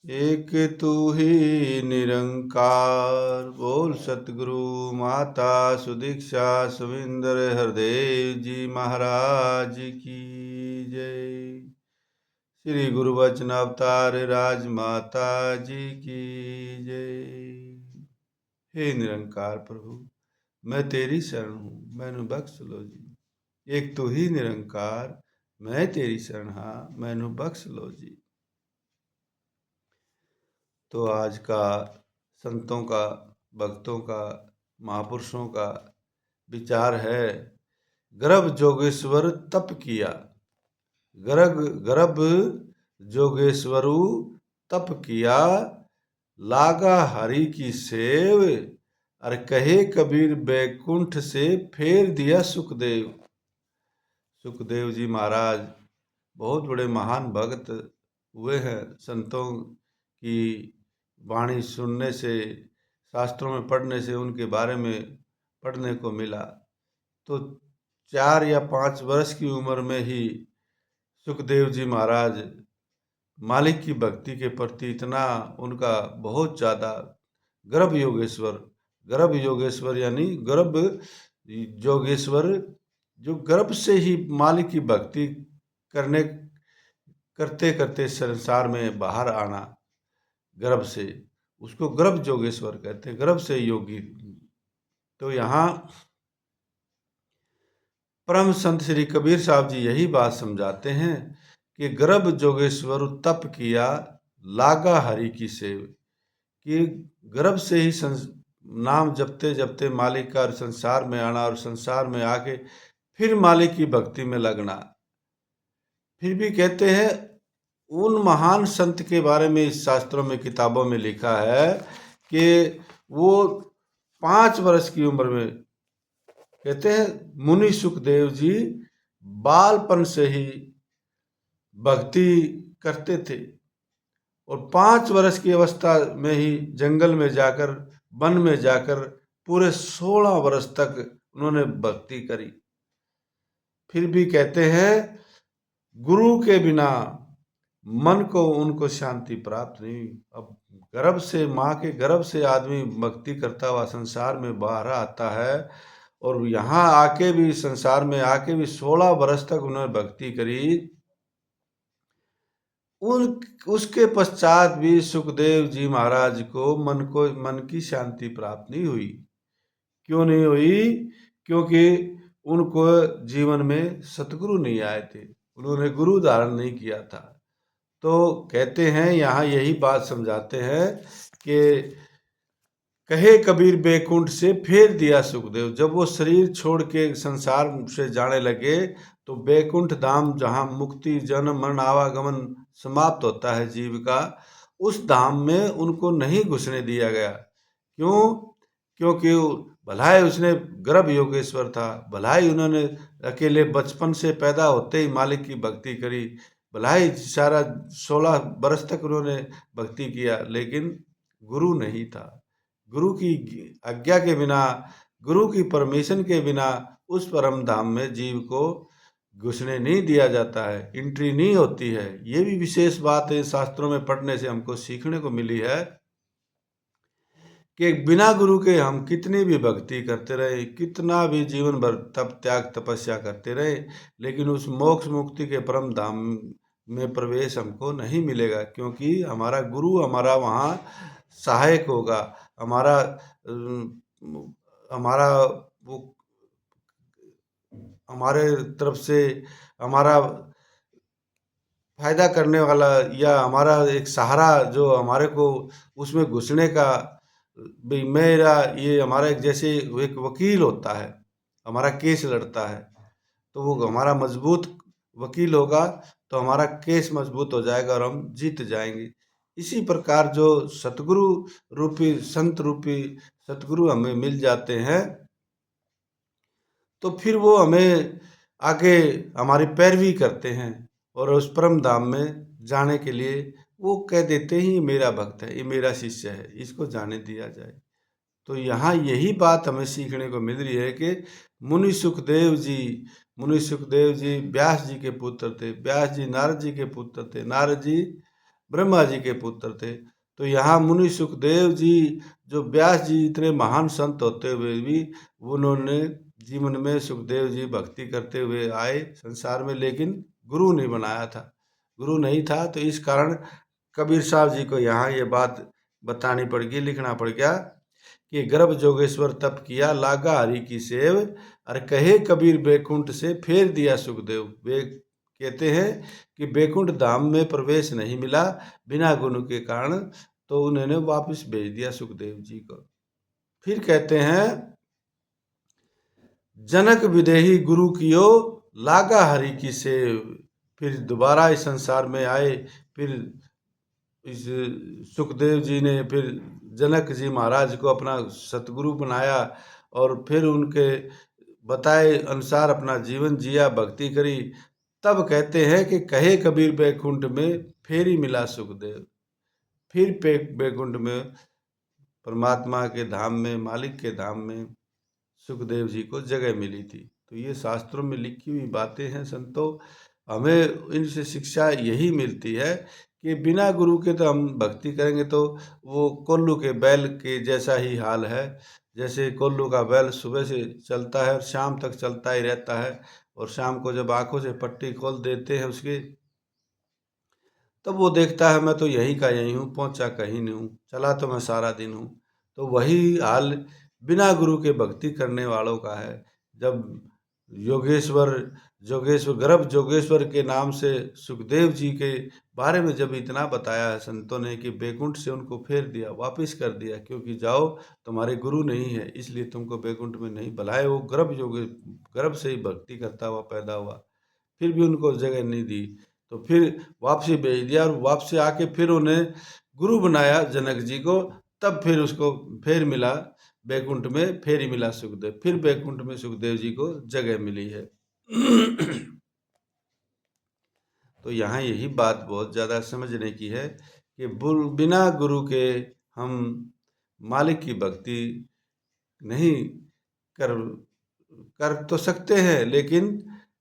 एक तू ही निरंकार। बोल सतगुरु माता सुदीक्षा सुविंदर हरदेव जी महाराज की जय। श्री गुरु वचन अवतार राजमाता जी की जय। हे निरंकार प्रभु, मैं तेरी शरण हूँ, मैनू बख्श लो जी। एक तू ही निरंकार, मैं तेरी शरण हाँ, मैनू बख्श लो जी। तो आज का संतों का, भक्तों का, महापुरुषों का विचार है, गर्भ जोगेश्वर तप किया। गर्भ गर्भ जोगेश्वरु तप किया, लागा हरि की सेव। और कहे कबीर बैकुंठ से फेर दिया सुखदेव। सुखदेव जी महाराज बहुत बड़े महान भक्त हुए हैं। संतों की वाणी सुनने से, शास्त्रों में पढ़ने से उनके बारे में पढ़ने को मिला। तो 4 या 5 वर्ष की उम्र में ही सुखदेव जी महाराज मालिक की भक्ति के प्रति इतना उनका बहुत ज़्यादा गर्भ योगेश्वर यानी गर्भ जोगेश्वर, जो गर्भ से ही मालिक की भक्ति करने करते करते संसार में बाहर आना, गर्भ से, उसको गर्भ जोगेश्वर कहते हैं, गर्भ से योगी। तो यहाँ परम संत श्री कबीर साहब जी यही बात समझाते हैं कि गर्भ जोगेश्वर तप किया, लागा हरि की सेव। कि गर्भ से ही नाम जपते जपते मालिक का संसार में आना और संसार में आके फिर मालिक की भक्ति में लगना। फिर भी कहते हैं उन महान संत के बारे में इस शास्त्रों में, किताबों में लिखा है कि वो 5 वर्ष की उम्र में, कहते हैं मुनि सुखदेव जी बालपन से ही भक्ति करते थे और 5 वर्ष की अवस्था में ही जंगल में जाकर, वन में जाकर पूरे 16 वर्ष तक उन्होंने भक्ति करी। फिर भी कहते हैं गुरु के बिना मन को उनको शांति प्राप्त नहीं। अब गर्भ से, माँ के गर्भ से आदमी भक्ति करता हुआ संसार में बाहर आता है और यहाँ आके भी, संसार में आके भी 16 वर्ष तक उन्होंने भक्ति करी। उसके पश्चात भी सुखदेव जी महाराज को मन की शांति प्राप्त नहीं हुई। क्यों नहीं हुई? क्योंकि उनको जीवन में सतगुरु नहीं आए थे, उन्होंने गुरु धारण नहीं किया था। तो कहते हैं यहाँ यही बात समझाते हैं कि कहे कबीर बैकुंठ से फेर दिया सुखदेव। जब वो शरीर छोड़ के संसार से जाने लगे तो बैकुंठ धाम, जहाँ मुक्ति, जन्म मरण आवागमन समाप्त होता है जीव का, उस धाम में उनको नहीं घुसने दिया गया। क्यों? क्योंकि भलाई उसने गर्भ योगेश्वर था, भलाई उन्होंने अकेले बचपन से पैदा होते ही मालिक की भक्ति करी, भलाई सारा 16 बरस तक उन्होंने भक्ति किया, लेकिन गुरु नहीं था। गुरु की आज्ञा के बिना, गुरु की परमिशन के बिना उस परम धाम में जीव को घुसने नहीं दिया जाता है, एंट्री नहीं होती है। ये भी विशेष बात है, शास्त्रों में पढ़ने से हमको सीखने को मिली है कि बिना गुरु के हम कितनी भी भक्ति करते रहे, कितना भी जीवन भर तप त्याग तपस्या करते रहे, लेकिन उस मोक्ष मुक्ति के परम धाम में प्रवेश हमको नहीं मिलेगा। क्योंकि हमारा गुरु हमारा वहाँ सहायक होगा, हमारा हमारा वो हमारे तरफ से हमारा फायदा करने वाला, या हमारा एक सहारा जो हमारे को उसमें घुसने का, भाई मेरा ये हमारा एक जैसे एक वकील होता है, हमारा केस लड़ता है, तो वो हमारा मजबूत वकील होगा तो हमारा केस मजबूत हो जाएगा और हम जीत जाएंगे। इसी प्रकार जो सतगुरु रूपी, संत रूपी सतगुरु हमें मिल जाते हैं तो फिर वो हमें आगे हमारी पैरवी करते हैं और उस परम धाम में जाने के लिए वो कह देते हैं ये मेरा भक्त है, ये मेरा शिष्य है, इसको जाने दिया जाए। तो यहाँ यही बात हमें सीखने को मिल रही है कि मुनि सुखदेव जी व्यास जी के पुत्र थे, व्यास जी नारद जी के पुत्र थे, नारद जी ब्रह्मा जी के पुत्र थे। तो यहाँ मुनि सुखदेव जी, जो व्यास जी इतने महान संत होते हुए भी उन्होंने जीवन में सुखदेव जी भक्ति करते हुए आए संसार में, लेकिन गुरु नहीं बनाया था, गुरु नहीं था। तो इस कारण कबीर साहब जी को यहाँ ये बात बतानी पड़ गई, लिखना पड़ गया कि गर्भ जोगेश्वर तप किया लागा हरि की सेव, और कहे कबीर बैकुंठ से फेर दिया सुखदेव। वे कहते हैं कि बैकुंठ धाम में प्रवेश नहीं मिला बिना गुरु के कारण, तो उन्होंने वापस भेज दिया सुखदेव जी को। फिर कहते हैं जनक विदेही गुरु कियो लागा हरि की सेव। फिर दोबारा इस संसार में आए, फिर इस सुखदेव जी ने फिर जनक जी महाराज को अपना सतगुरु बनाया और फिर उनके बताए अनुसार अपना जीवन जिया, भक्ति करी। तब कहते हैं कि कहे कबीर बैकुंठ में फेरी मिला सुखदेव। फिर बैकुंठ में परमात्मा के धाम में, मालिक के धाम में सुखदेव जी को जगह मिली थी। तो ये शास्त्रों में लिखी हुई बातें हैं संतों। हमें इनसे शिक्षा यही मिलती है कि बिना गुरु के तो हम भक्ति करेंगे तो वो कोल्लू के बैल के जैसा ही हाल है। जैसे कोल्लू का बैल सुबह से चलता है और शाम तक चलता ही रहता है, और शाम को जब आंखों से पट्टी खोल देते हैं उसकी, तब वो देखता है मैं तो यहीं का यहीं हूँ, पहुँचा कहीं नहीं हूँ, चला तो मैं सारा दिन हूँ। तो वही हाल बिना गुरु के भक्ति करने वालों का है। जब योगेश्वर जोगेश्वर गर्भ जोगेश्वर के नाम से सुखदेव जी के बारे में जब इतना बताया है संतों ने कि बैकुंठ से उनको फेर दिया, वापिस कर दिया, क्योंकि जाओ तुम्हारे गुरु नहीं है इसलिए तुमको बैकुंठ में नहीं बुलाए। वो गर्भ से ही भक्ति करता हुआ पैदा हुआ, फिर भी उनको जगह नहीं दी। तो फिर वापसी भेज दिया, और वापसी आके फिर उन्हें गुरु बनाया जनक जी को। तब फिर उसको फेर मिला बैकुंठ में, फेर ही मिला सुखदेव, फिर बैकुंठ में सुखदेव जी को जगह मिली है। तो यहाँ यही बात बहुत ज़्यादा समझने की है कि बिना गुरु के हम मालिक की भक्ति नहीं कर कर तो सकते हैं, लेकिन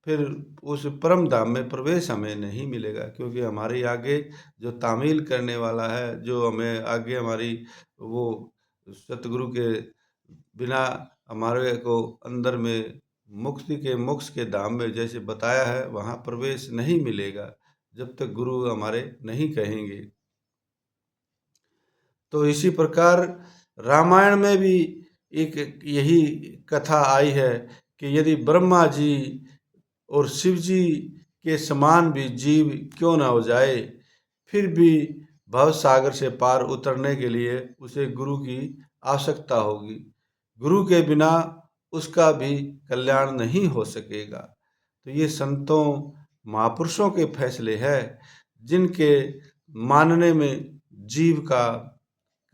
फिर उस परम धाम में प्रवेश हमें नहीं मिलेगा, क्योंकि हमारे आगे जो तामील करने वाला है, जो हमें आगे हमारी वो सतगुरु के बिना हमारे को अंदर में मुक्ति के मोक्ष के धाम में जैसे बताया है वहाँ प्रवेश नहीं मिलेगा जब तक गुरु हमारे नहीं कहेंगे। तो इसी प्रकार रामायण में भी एक यही कथा आई है कि यदि ब्रह्मा जी और शिव जी के समान भी जीव क्यों ना हो जाए, फिर भी भव सागर से पार उतरने के लिए उसे गुरु की आवश्यकता होगी। गुरु के बिना उसका भी कल्याण नहीं हो सकेगा। तो ये संतों महापुरुषों के फैसले हैं, जिनके मानने में जीव का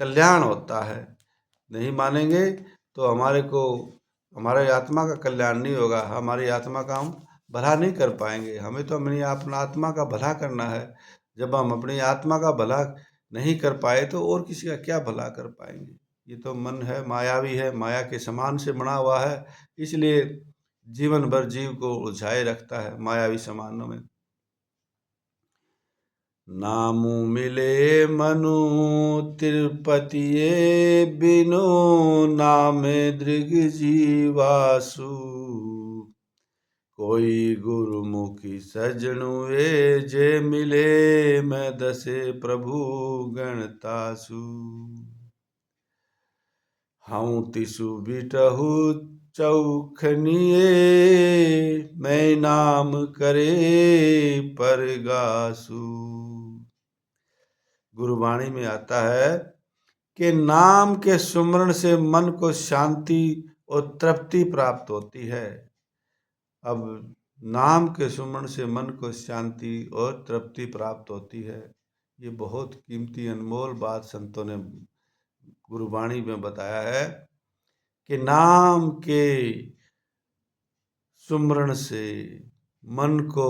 कल्याण होता है। नहीं मानेंगे तो हमारे आत्मा का कल्याण नहीं होगा, हमारी आत्मा का हम भला नहीं कर पाएंगे। हमें तो अपना आत्मा का भला करना है। जब हम अपनी आत्मा का भला नहीं कर पाए तो और किसी का क्या भला कर पाएंगे। ये तो मन है, मायावी है, माया के समान से बना हुआ है, इसलिए जीवन भर जीव को उलझाए रखता है मायावी समानों में। नामु मिले मनु तिरुपतिये बिनु नामे दृग जीवासु। कोई गुरुमुखी सजनुए जे मिले मैं दसे प्रभु गणतासु। हऊँ तिसु बिटहु चौखनिए मैं नाम करे परगासु। गुरुवाणी में आता है कि नाम के सुमरण से मन को शांति और तृप्ति प्राप्त होती है। अब नाम के सुमरण से मन को शांति और तृप्ति प्राप्त होती है। ये बहुत कीमती अनमोल बात संतों ने गुरुवाणी में बताया है कि नाम के सुमरण से मन को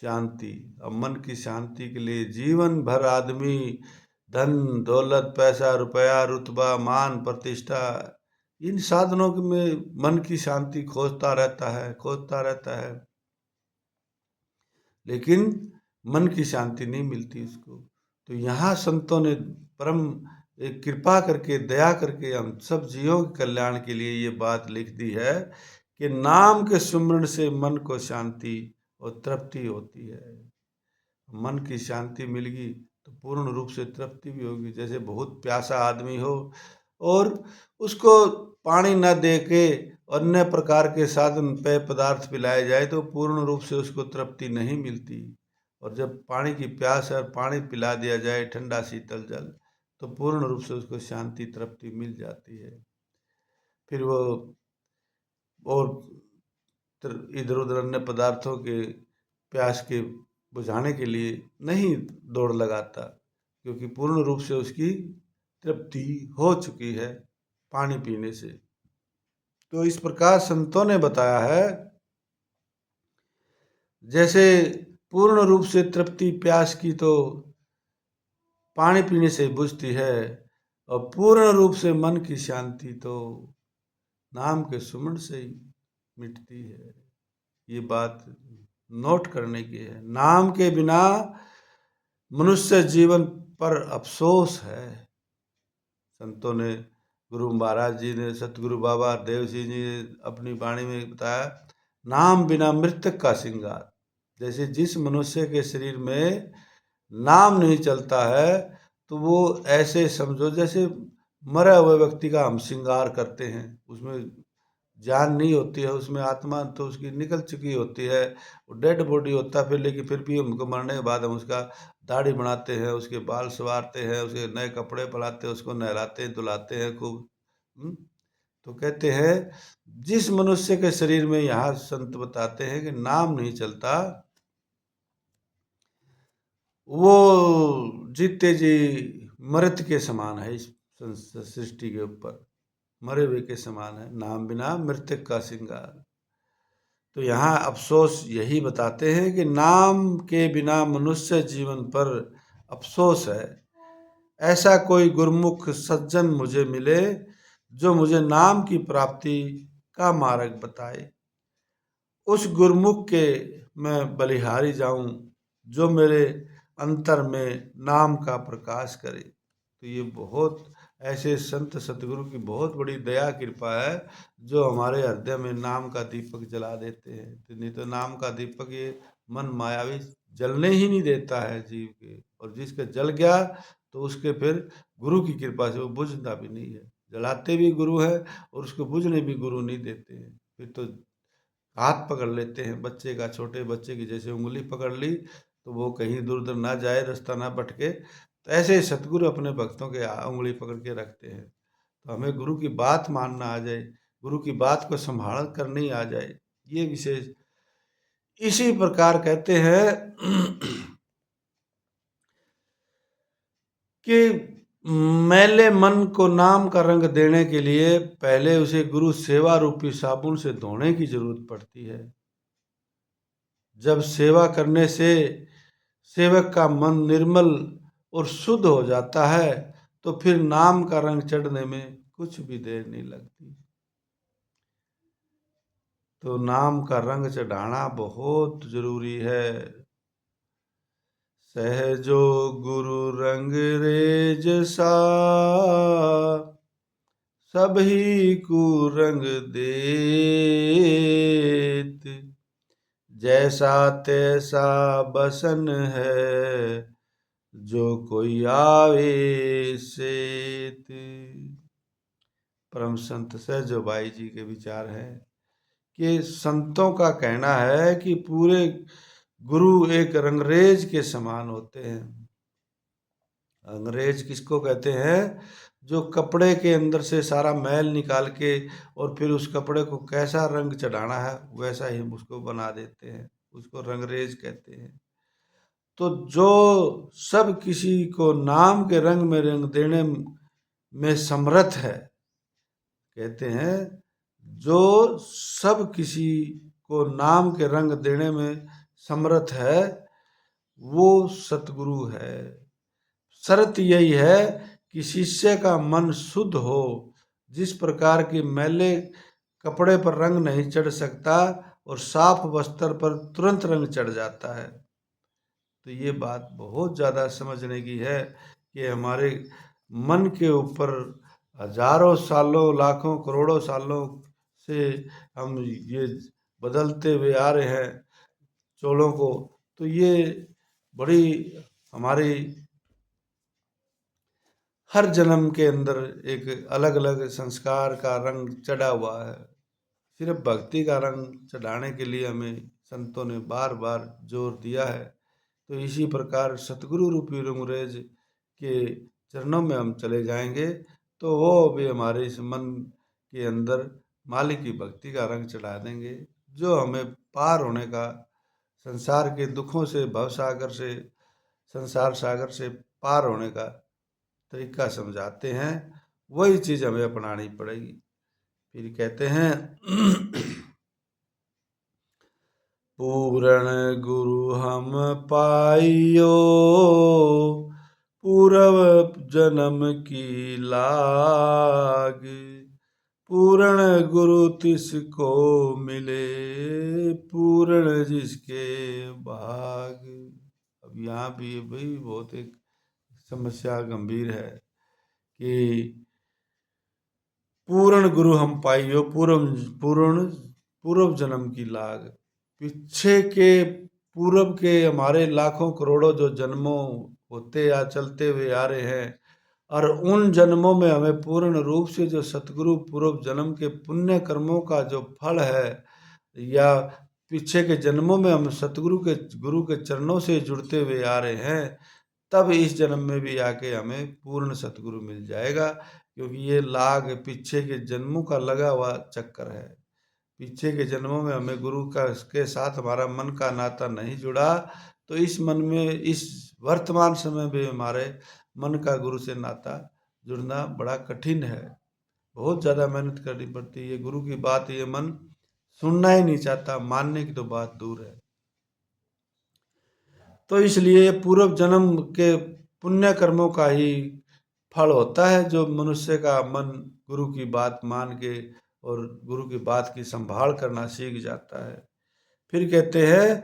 शांति। अब मन की शांति के लिए जीवन भर आदमी धन दौलत पैसा रुपया रुतबा मान प्रतिष्ठा इन साधनों में मन की शांति खोजता रहता है, लेकिन मन की शांति नहीं मिलती उसको। तो यहाँ संतों ने परम एक कृपा करके, दया करके हम सब जीवों के कल्याण के लिए ये बात लिख दी है कि नाम के सुमरण से मन को शांति और तृप्ति होती है। मन की शांति मिलेगी तो पूर्ण रूप से तृप्ति भी होगी। जैसे बहुत प्यासा आदमी हो और उसको पानी न दे के अन्य प्रकार के साधन पेय पदार्थ पिलाए जाए तो पूर्ण रूप से उसको तृप्ति नहीं मिलती। और जब पानी की प्यास है और पानी पिला दिया जाए ठंडा शीतल जल, तो पूर्ण रूप से उसको शांति तृप्ति मिल जाती है। फिर वो और इधर उधर अन्य पदार्थों के प्यास के बुझाने के लिए नहीं दौड़ लगाता, क्योंकि पूर्ण रूप से उसकी तृप्ति हो चुकी है पानी पीने से। तो इस प्रकार संतों ने बताया है, जैसे पूर्ण रूप से तृप्ति प्यास की तो पानी पीने से बुझती है, और पूर्ण रूप से मन की शांति तो नाम के सुमरण से ही मिटती है। ये बात नोट करने की है। नाम के बिना मनुष्य जीवन पर अफसोस है। संतों ने, गुरु महाराज जी ने, सतगुरु बाबा देव सिंह जी ने अपनी वाणी में बताया, नाम बिना मृतक का श्रृंगार। जैसे जिस मनुष्य के शरीर में नाम नहीं चलता है तो वो ऐसे समझो जैसे मरा हुए व्यक्ति का हम श्रृंगार करते हैं, उसमें जान नहीं होती है, उसमें आत्मा तो उसकी निकल चुकी होती है, वो डेड बॉडी होता है। फिर लेकिन फिर भी हमको मरने के बाद हम उसका दाढ़ी बनाते हैं, उसके बाल संवारते हैं, उसके नए कपड़े पहनाते हैं, उसको नहलाते हैं धुलाते हैं खूब। तो कहते हैं जिस मनुष्य के शरीर में, यहाँ संत बताते हैं कि नाम नहीं चलता, वो जीते जी मृत के समान है। इस सृष्टि के ऊपर मरे हुए के समान है। नाम बिना मृतक का श्रृंगार। तो यहाँ अफसोस यही बताते हैं कि नाम के बिना मनुष्य जीवन पर अफसोस है। ऐसा कोई गुरमुख सज्जन मुझे मिले जो मुझे नाम की प्राप्ति का मार्ग बताए। उस गुरमुख के मैं बलिहारी जाऊं जो मेरे अंतर में नाम का प्रकाश करे। तो ये बहुत ऐसे संत सतगुरु की बहुत बड़ी दया कृपा है जो हमारे हृदय में नाम का दीपक जला देते हैं। तो नहीं तो नाम का दीपक ये मन मायावी जलने ही नहीं देता है जीव के, और जिसका जल गया तो उसके फिर गुरु की कृपा से वो बुझता भी नहीं है। जलाते भी गुरु है और उसको बुझने भी गुरु नहीं देते हैं। फिर तो हाथ पकड़ लेते हैं बच्चे का, छोटे बच्चे की जैसे उंगली पकड़ ली तो वो कहीं दूर दूर ना जाए, रास्ता ना भटके। तो ऐसे ही सतगुरु अपने भक्तों के उंगली पकड़ के रखते हैं। तो हमें गुरु की बात मानना आ जाए, गुरु की बात को संभाल करनी आ जाए, ये विशेष। इसी प्रकार कहते हैं कि मैले मन को नाम का रंग देने के लिए पहले उसे गुरु सेवा रूपी साबुन से धोने की जरूरत पड़ती है। जब सेवा करने से सेवक का मन निर्मल और शुद्ध हो जाता है तो फिर नाम का रंग चढ़ने में कुछ भी देर नहीं लगती। तो नाम का रंग चढ़ाना बहुत जरूरी है। सहजो गुरु रंग रेज सा, सभी को रंग देत, जैसा तैसा बसन है जो कोई आवे सेत। परम संत सहजो भाई जी के विचार हैं कि संतों का कहना है कि पूरे गुरु एक रंगरेज के समान होते हैं। अंग्रेज किसको कहते हैं? जो कपड़े के अंदर से सारा मैल निकाल के और फिर उस कपड़े को कैसा रंग चढ़ाना है वैसा ही उसको बना देते हैं, उसको रंगरेज कहते हैं। तो जो सब किसी को नाम के रंग में रंग देने में समर्थ है, कहते हैं जो सब किसी को नाम के रंग देने में समर्थ है वो सतगुरु है। शर्त यही है कि शिष्य का मन शुद्ध हो। जिस प्रकार की मैले कपड़े पर रंग नहीं चढ़ सकता और साफ वस्त्र पर तुरंत रंग चढ़ जाता है, तो ये बात बहुत ज़्यादा समझने की है कि हमारे मन के ऊपर हजारों सालों, लाखों, करोड़ों सालों से हम ये बदलते हुए आ रहे हैं चोलों को। तो ये बड़ी हमारी हर जन्म के अंदर एक अलग अलग संस्कार का रंग चढ़ा हुआ है। सिर्फ भक्ति का रंग चढ़ाने के लिए हमें संतों ने बार बार जोर दिया है। तो इसी प्रकार सतगुरु रूपी रंगरेज के चरणों में हम चले जाएंगे तो वो भी हमारे इस मन के अंदर मालिक की भक्ति का रंग चढ़ा देंगे, जो हमें पार होने का, संसार के दुखों से, भव सागर से, संसार सागर से पार होने का तरीका समझाते हैं। वही चीज़ हमें अपनानी पड़ेगी। फिर कहते हैं पूरण गुरु हम पाइयो, पूर्व जन्म की लाग, पूरण गुरु तिसको मिले, पूरण जिसके भाग। अब यहाँ भी भाई बहुत एक समस्या गंभीर है कि पूर्ण गुरु हम पाइयो, पूर्ण पूर्व जन्म की लाग। पीछे के पूर्व के हमारे लाखों करोड़ों जो जन्मों होते या चलते हुए आ रहे हैं, और उन जन्मों में हमें पूर्ण रूप से जो सतगुरु पूर्व जन्म के पुण्य कर्मों का जो फल है, या पीछे के जन्मों में हम सतगुरु के गुरु के चरणों से जुड़ते हुए आ रहे हैं, तब इस जन्म में भी आके हमें पूर्ण सतगुरु मिल जाएगा। क्योंकि ये लाग पीछे के जन्मों का लगा हुआ चक्कर है। पीछे के जन्मों में हमें गुरु का के साथ हमारा मन का नाता नहीं जुड़ा, तो इस मन में इस वर्तमान समय में हमारे मन का गुरु से नाता जुड़ना बड़ा कठिन है। बहुत ज़्यादा मेहनत करनी पड़ती है। ये गुरु की बात ये मन सुनना ही नहीं चाहता, मानने की तो बात दूर है। तो इसलिए पूर्व जन्म के पुण्य कर्मों का ही फल होता है जो मनुष्य का मन गुरु की बात मान के और गुरु की बात की संभाल करना सीख जाता है। फिर कहते हैं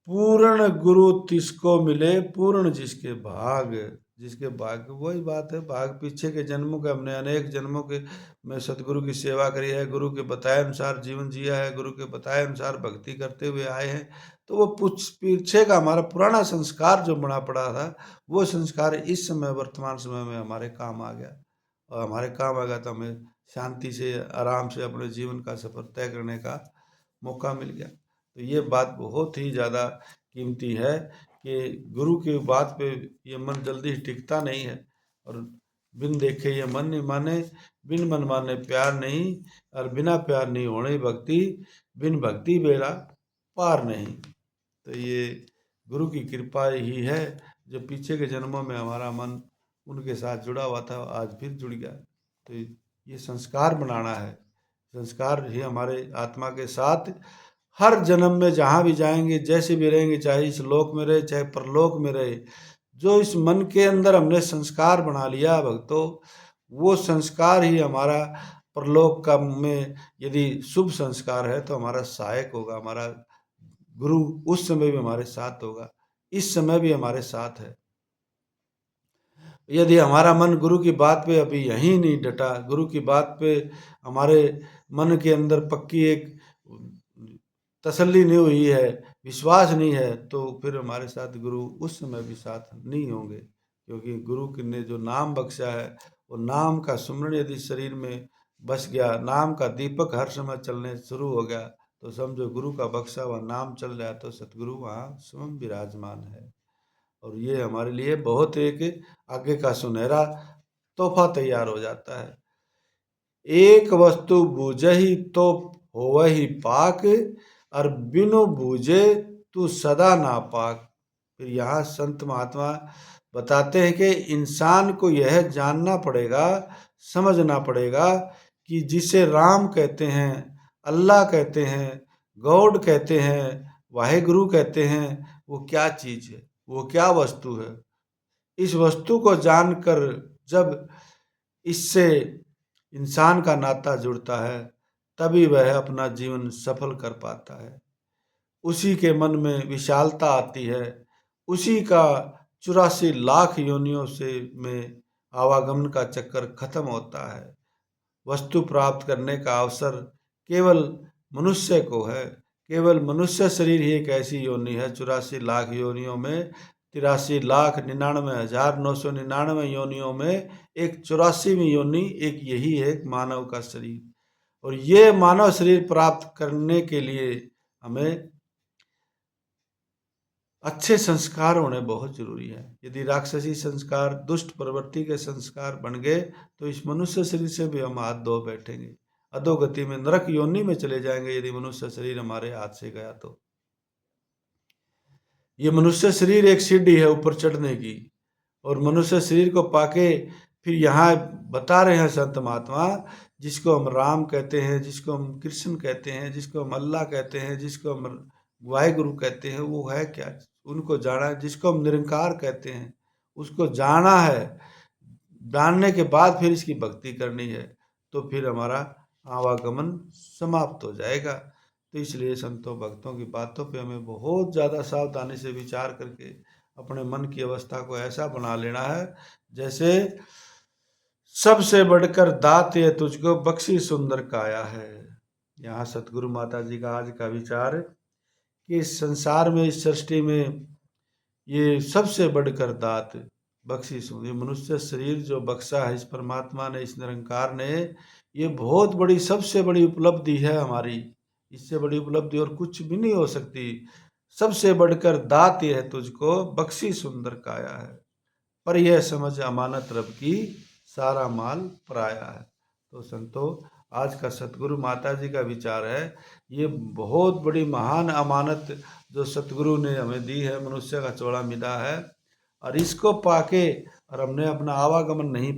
पूर्ण गुरु तिसको मिले, पूर्ण जिसके भाग। जिसके भाग वही बात है, भाग पीछे के जन्मों के, हमने अनेक जन्मों के में सतगुरु की सेवा करी है, गुरु के बताए अनुसार जीवन जिया है, गुरु के बताए अनुसार भक्ति करते हुए आए हैं। तो वो पीछे का हमारा पुराना संस्कार जो बना पड़ा था, वो संस्कार इस समय वर्तमान समय में हमारे काम आ गया, और हमारे काम आ गया तो हमें शांति से आराम से अपने जीवन का सफर तय करने का मौका मिल गया। तो ये बात बहुत ही ज़्यादा कीमती है कि गुरु की बात पे ये मन जल्दी टिकता नहीं है, और बिन देखे ये मन नहीं माने, बिन मन माने प्यार नहीं, और बिना प्यार नहीं होने भक्ति, बिन भक्ति बेड़ा पार नहीं। तो ये गुरु की कृपा ही है जो पीछे के जन्मों में हमारा मन उनके साथ जुड़ा हुआ था, आज फिर जुड़ गया। तो ये संस्कार बनाना है, संस्कार ही हमारे आत्मा के साथ हर जन्म में जहाँ भी जाएंगे, जैसे भी रहेंगे, चाहे इस लोक में रहे चाहे परलोक में रहे, जो इस मन के अंदर हमने संस्कार बना लिया भक्तों, वो संस्कार ही हमारा परलोक का में यदि शुभ संस्कार है तो हमारा सहायक होगा। हमारा गुरु उस समय भी हमारे साथ होगा, इस समय भी हमारे साथ है। यदि हमारा मन गुरु की बात पे अभी यहीं नहीं डटा, गुरु की बात पे हमारे मन के अंदर पक्की एक तसल्ली नहीं हुई है, विश्वास नहीं है, तो फिर हमारे साथ गुरु उस समय भी साथ नहीं होंगे। क्योंकि गुरु ने जो नाम बख्शा है, वो नाम का सुमरण यदि शरीर में बस गया, नाम का दीपक हर समय चलने शुरू हो गया, तो समझो गुरु का बख्शा हुआ नाम चल रहा है, तो सतगुरु वहाँ स्वयं विराजमान है। और ये हमारे लिए बहुत एक आगे का सुनहरा तोहफा तैयार हो जाता है। एक वस्तु बूझहि तो होवहि पाक, और बिनु बूझे तू सदा नापाक। फिर यहाँ संत महात्मा बताते हैं कि इंसान को यह जानना पड़ेगा, समझना पड़ेगा कि जिसे राम कहते हैं, अल्लाह कहते हैं, गॉड कहते हैं, वाहेगुरु कहते हैं, वो क्या चीज़ है, वो क्या वस्तु है। इस वस्तु को जानकर जब इससे इंसान का नाता जुड़ता है, तभी वह अपना जीवन सफल कर पाता है। उसी के मन में विशालता आती है, उसी का 84 लाख योनियों से में आवागमन का चक्कर खत्म होता है। वस्तु प्राप्त करने का अवसर केवल मनुष्य को है। केवल मनुष्य शरीर ही एक ऐसी योनि है 84 लाख योनियों में, 83,99,999 योनियों में एक 84वीं योनि एक यही है, एक मानव का शरीर। और ये मानव शरीर प्राप्त करने के लिए हमें अच्छे संस्कार होने बहुत जरूरी है। यदि राक्षसी संस्कार, दुष्ट प्रवृत्ति के संस्कार बन गए तो इस मनुष्य शरीर से भी हम हाथ धो बैठेंगे, अधोगति में, नरक योनि में चले जाएंगे यदि मनुष्य शरीर हमारे हाथ से गया तो। ये मनुष्य शरीर एक सीढ़ी है ऊपर चढ़ने की, और मनुष्य शरीर को पाके फिर यहाँ बता रहे हैं संत महात्मा, जिसको हम राम कहते हैं, जिसको हम कृष्ण कहते हैं, जिसको हम अल्लाह कहते हैं, जिसको हम वाहिगुरु कहते हैं, वो है क्या, उनको जाना है। जिसको हम निरंकार कहते हैं उसको जाना है। जानने के बाद फिर इसकी भक्ति करनी है, तो फिर हमारा आवागमन समाप्त हो जाएगा। तो इसलिए संतों भक्तों की बातों पे हमें बहुत ज़्यादा सावधानी से विचार करके अपने मन की अवस्था को ऐसा बना लेना है जैसे सबसे बढ़कर दात ये तुझको बख्शी सुंदर काया है। यहाँ सतगुरु माता जी का आज का विचार कि इस संसार में, इस सृष्टि में ये सबसे बढ़कर दात बख्शी सुंदर, मनुष्य शरीर जो बख्शा है इस परमात्मा ने, इस निरंकार ने, ये बहुत बड़ी, सबसे बड़ी उपलब्धि है हमारी। इससे बड़ी उपलब्धि और कुछ भी नहीं हो सकती। सबसे बढ़कर दात यह है तुझको बख्शी सुंदर काया है, पर यह समझ अमानत रब की, सारा माल पराया है। तो संतो, आज का सतगुरु माता जी का विचार है, ये बहुत बड़ी महान अमानत जो सतगुरु ने हमें दी है, मनुष्य का चौड़ा मिला है, और इसको पाके और हमने अपना आवागमन नहीं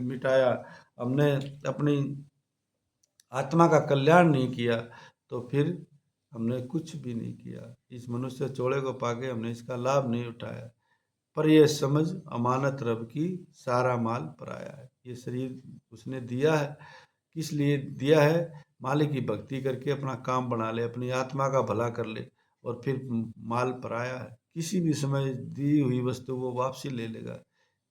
मिटाया, हमने अपनी आत्मा का कल्याण नहीं किया, तो फिर हमने कुछ भी नहीं किया। इस मनुष्य चौड़े को पाके हमने इसका लाभ नहीं उठाया। पर यह समझ अमानत रब की, सारा माल पराया है। ये शरीर उसने दिया है, किस लिए दिया है? मालिक की भक्ति करके अपना काम बना ले, अपनी आत्मा का भला कर ले, और फिर माल पराया है। किसी भी समय दी हुई वस्तु वो वापसी ले लेगा।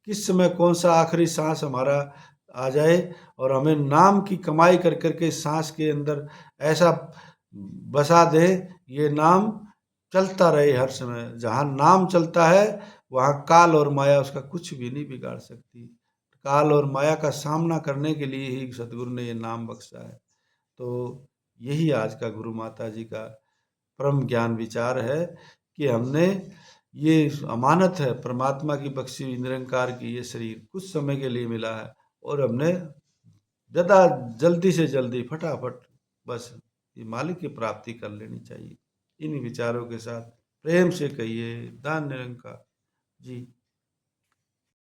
किस समय कौन सा आखिरी सांस हमारा आ जाए और हमें नाम की कमाई कर करके सांस के अंदर ऐसा बसा दे, ये नाम चलता रहे हर समय। जहाँ नाम चलता है वहाँ काल और माया उसका कुछ भी नहीं बिगाड़ सकती। काल और माया का सामना करने के लिए ही सतगुरु ने ये नाम बख्शा है। तो यही आज का गुरु माता जी का परम ज्ञान विचार है कि हमने ये अमानत है परमात्मा की बख्शी हुई, निरंकार की, ये शरीर कुछ समय के लिए मिला है, और हमने ज़्यादा जल्दी से जल्दी फटाफट बस ये मालिक की प्राप्ति कर लेनी चाहिए। इन विचारों के साथ प्रेम से कहिए, दान निरंकार जी।